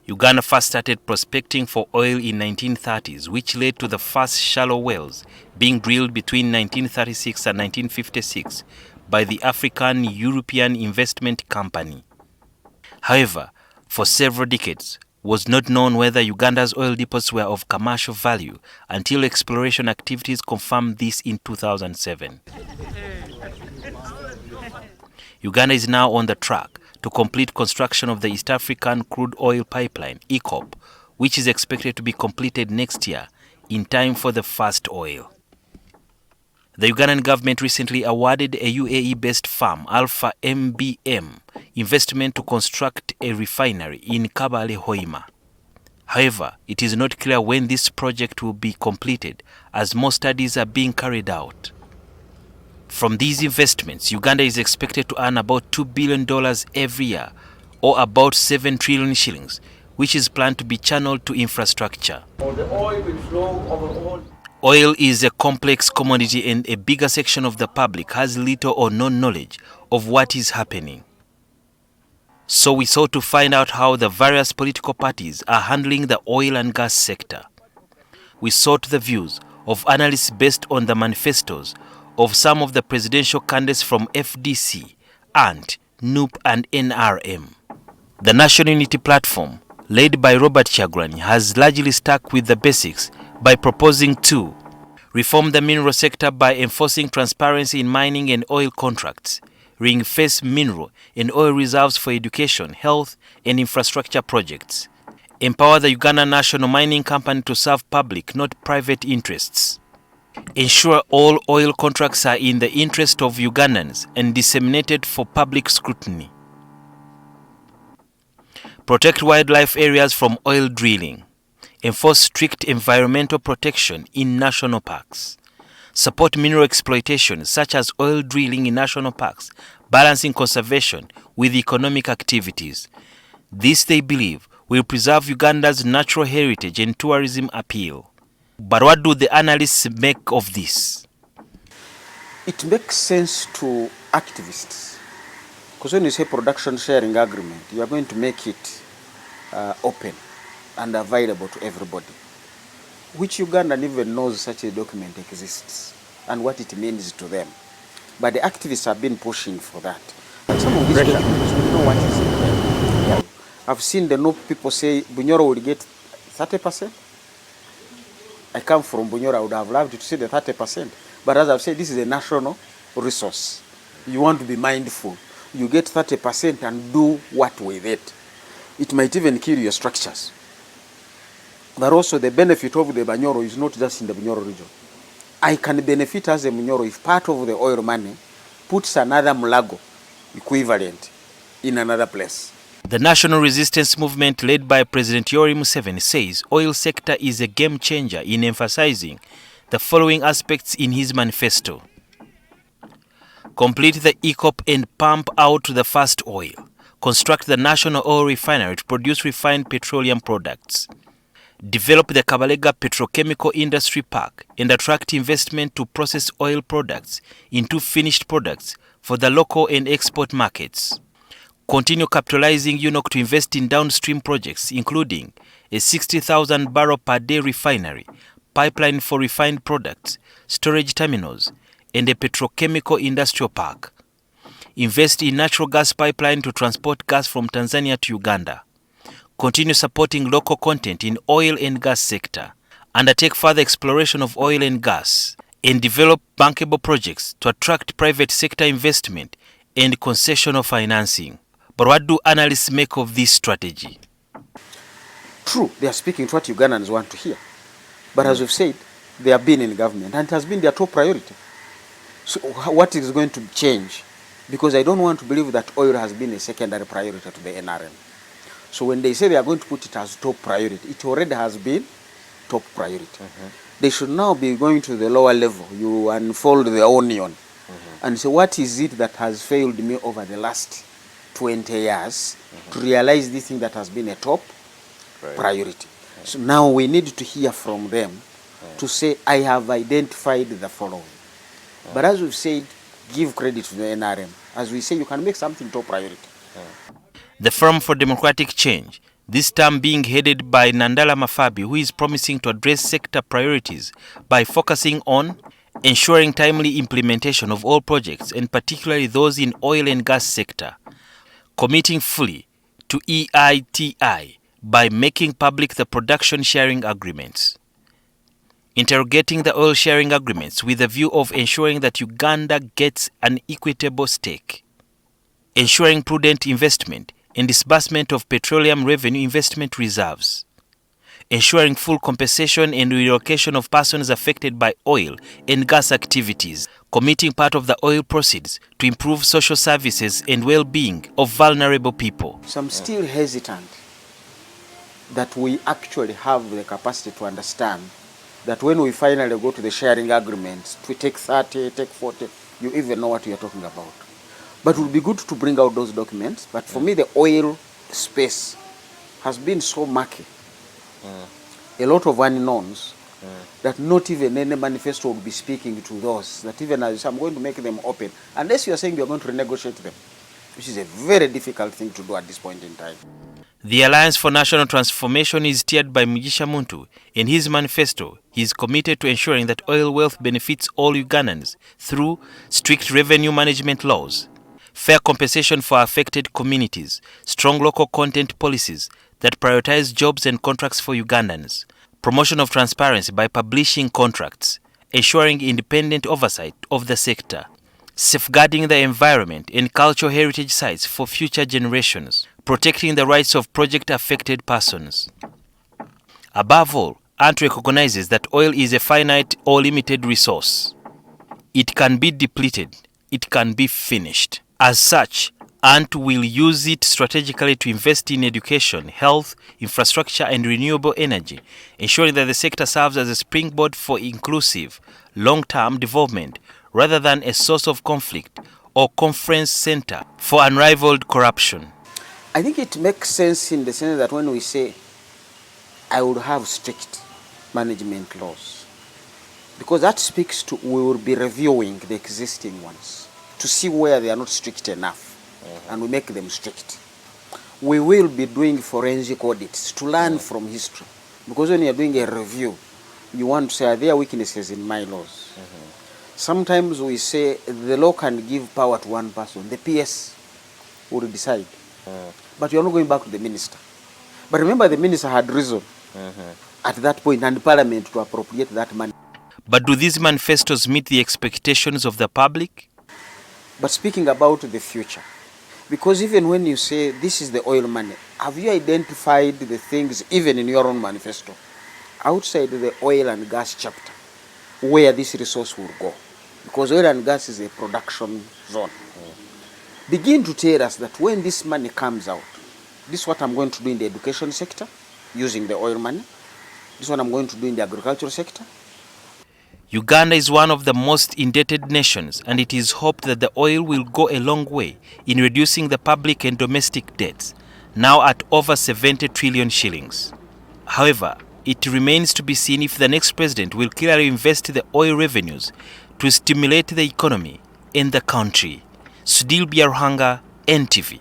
Uganda first started prospecting for oil in 1930s, which led to the first shallow wells being drilled between 1936 and 1956 by the African European Investment Company. However, for several decades, it was not known whether Uganda's oil depots were of commercial value until exploration activities confirmed this in 2007. Uganda is now on the track to complete construction of the East African Crude Oil Pipeline, EACOP, which is expected to be completed next year in time for the first oil. The Ugandan government recently awarded a UAE-based firm, Alpha MBM, investment to construct a refinery in Kabale, Hoima. However, it is not clear when this project will be completed, as more studies are being carried out. From these investments, Uganda is expected to earn about $2 billion every year, or about 7 trillion shillings, which is planned to be channeled to infrastructure. Oil is a complex commodity, and a bigger section of the public has little or no knowledge of what is happening. So we sought to find out how the various political parties are handling the oil and gas sector. We sought the views of analysts based on the manifestos of some of the presidential candidates from FDC, ANT, NUP and NRM. The National Unity Platform, led by Robert Kyagulanyi, has largely stuck with the basics by proposing to reform the mineral sector by enforcing transparency in mining and oil contracts, ring-fence mineral and oil reserves for education, health and infrastructure projects, empower the Uganda National Mining Company to serve public, not private interests, ensure all oil contracts are in the interest of Ugandans and disseminated for public scrutiny, protect wildlife areas from oil drilling, enforce strict environmental protection in national parks, support mineral exploitation such as oil drilling in national parks, balancing conservation with economic activities. This, they believe, will preserve Uganda's natural heritage and tourism appeal. But what do the analysts make of this? It makes sense to activists, because when you say production sharing agreement, you are going to make it open and available to everybody, which Ugandan even knows such a document exists and what it means to them. But the activists have been pushing for that. And some of these documents, we know what is in them. Yeah. I've seen the people say Bunyoro will get 30%. I come from Bunyoro, I would have loved to see the 30%. But as I've said, this is a national resource. You want to be mindful. You get 30% and do what with it. It might even kill your structures. But also the benefit of the Bunyoro is not just in the Bunyoro region. I can benefit as a Bunyoro if part of the oil money puts another Mulago equivalent in another place. The National Resistance Movement led by President Yoweri Museveni says oil sector is a game changer in emphasizing the following aspects in his manifesto. Complete the EACOP and pump out the first oil. Construct the national oil refinery to produce refined petroleum products. Develop the Kabalega Petrochemical Industry Park and attract investment to process oil products into finished products for the local and export markets. Continue capitalizing UNOC to invest in downstream projects, including a 60,000 barrel per day refinery, pipeline for refined products, storage terminals, and a petrochemical industrial park. Invest in natural gas pipeline to transport gas from Tanzania to Uganda. Continue supporting local content in oil and gas sector. Undertake further exploration of oil and gas, and develop bankable projects to attract private sector investment and concessional financing. But what do analysts make of this strategy? True, they are speaking to what Ugandans want to hear. But as we've said, they have been in government and it has been their top priority. So what is going to change? Because I don't want to believe that oil has been a secondary priority to the NRM. So when they say they are going to put it as top priority, it already has been top priority. They should now be going to the lower level. You unfold the onion and say, what is it that has failed me over the last 20 years to realize this thing that has been a top priority. So now we need to hear from them to say, I have identified the following. But as we've said, give credit to the NRM. As we say, you can make something top priority. The Forum for Democratic Change this term being headed by Nandala Mafabi, who is promising to address sector priorities by focusing on ensuring timely implementation of all projects, and particularly those in oil and gas sector, committing fully to EITI by making public the production sharing agreements, interrogating the oil sharing agreements with a view of ensuring that Uganda gets an equitable stake, ensuring prudent investment and disbursement of petroleum revenue investment reserves, ensuring full compensation and relocation of persons affected by oil and gas activities, committing part of the oil proceeds to improve social services and well-being of vulnerable people. So I'm still hesitant that we actually have the capacity to understand that when we finally go to the sharing agreements, we take 30, take 40, you even know what you're talking about. But it would be good to bring out those documents. But for me, the oil space has been so murky, a lot of unknowns, that not even any manifesto would be speaking to those, that even as I'm going to make them open, unless you're saying you're going to renegotiate them, which is a very difficult thing to do at this point in time. The Alliance for National Transformation is steered by Mugisha Muntu. In his manifesto, he is committed to ensuring that oil wealth benefits all Ugandans through strict revenue management laws, fair compensation for affected communities, strong local content policies that prioritize jobs and contracts for Ugandans, promotion of transparency by publishing contracts, ensuring independent oversight of the sector, safeguarding the environment and cultural heritage sites for future generations, protecting the rights of project-affected persons. Above all, ANT recognizes that oil is a finite or limited resource. It can be depleted, it can be finished. As such, ANT will use it strategically to invest in education, health, infrastructure and renewable energy, ensuring that the sector serves as a springboard for inclusive, long-term development rather than a source of conflict or conference center for unrivaled corruption. I think it makes sense in the sense that when we say, I would have strict management laws, because that speaks to, we will be reviewing the existing ones to see where they are not strict enough, and we make them strict. We will be doing forensic audits to learn from history, because when you are doing a review, you want to say, are there weaknesses in my laws? Sometimes we say the law can give power to one person, the PS will decide. But you are not going back to the minister. But remember, the minister had reason at that point, and the parliament to appropriate that money. But do these manifestos meet the expectations of the public? But speaking about the future, because even when you say this is the oil money, have you identified the things, even in your own manifesto, outside the oil and gas chapter, where this resource will go? Because oil and gas is a production zone. Begin to tell us that when this money comes out, this is what I'm going to do in the education sector, using the oil money. This is what I'm going to do in the agricultural sector. Uganda is one of the most indebted nations, and it is hoped that the oil will go a long way in reducing the public and domestic debts, now at over 70 trillion shillings. However, it remains to be seen if the next president will clearly invest the oil revenues to stimulate the economy in the country. Sudhir Byaruhanga, NTV.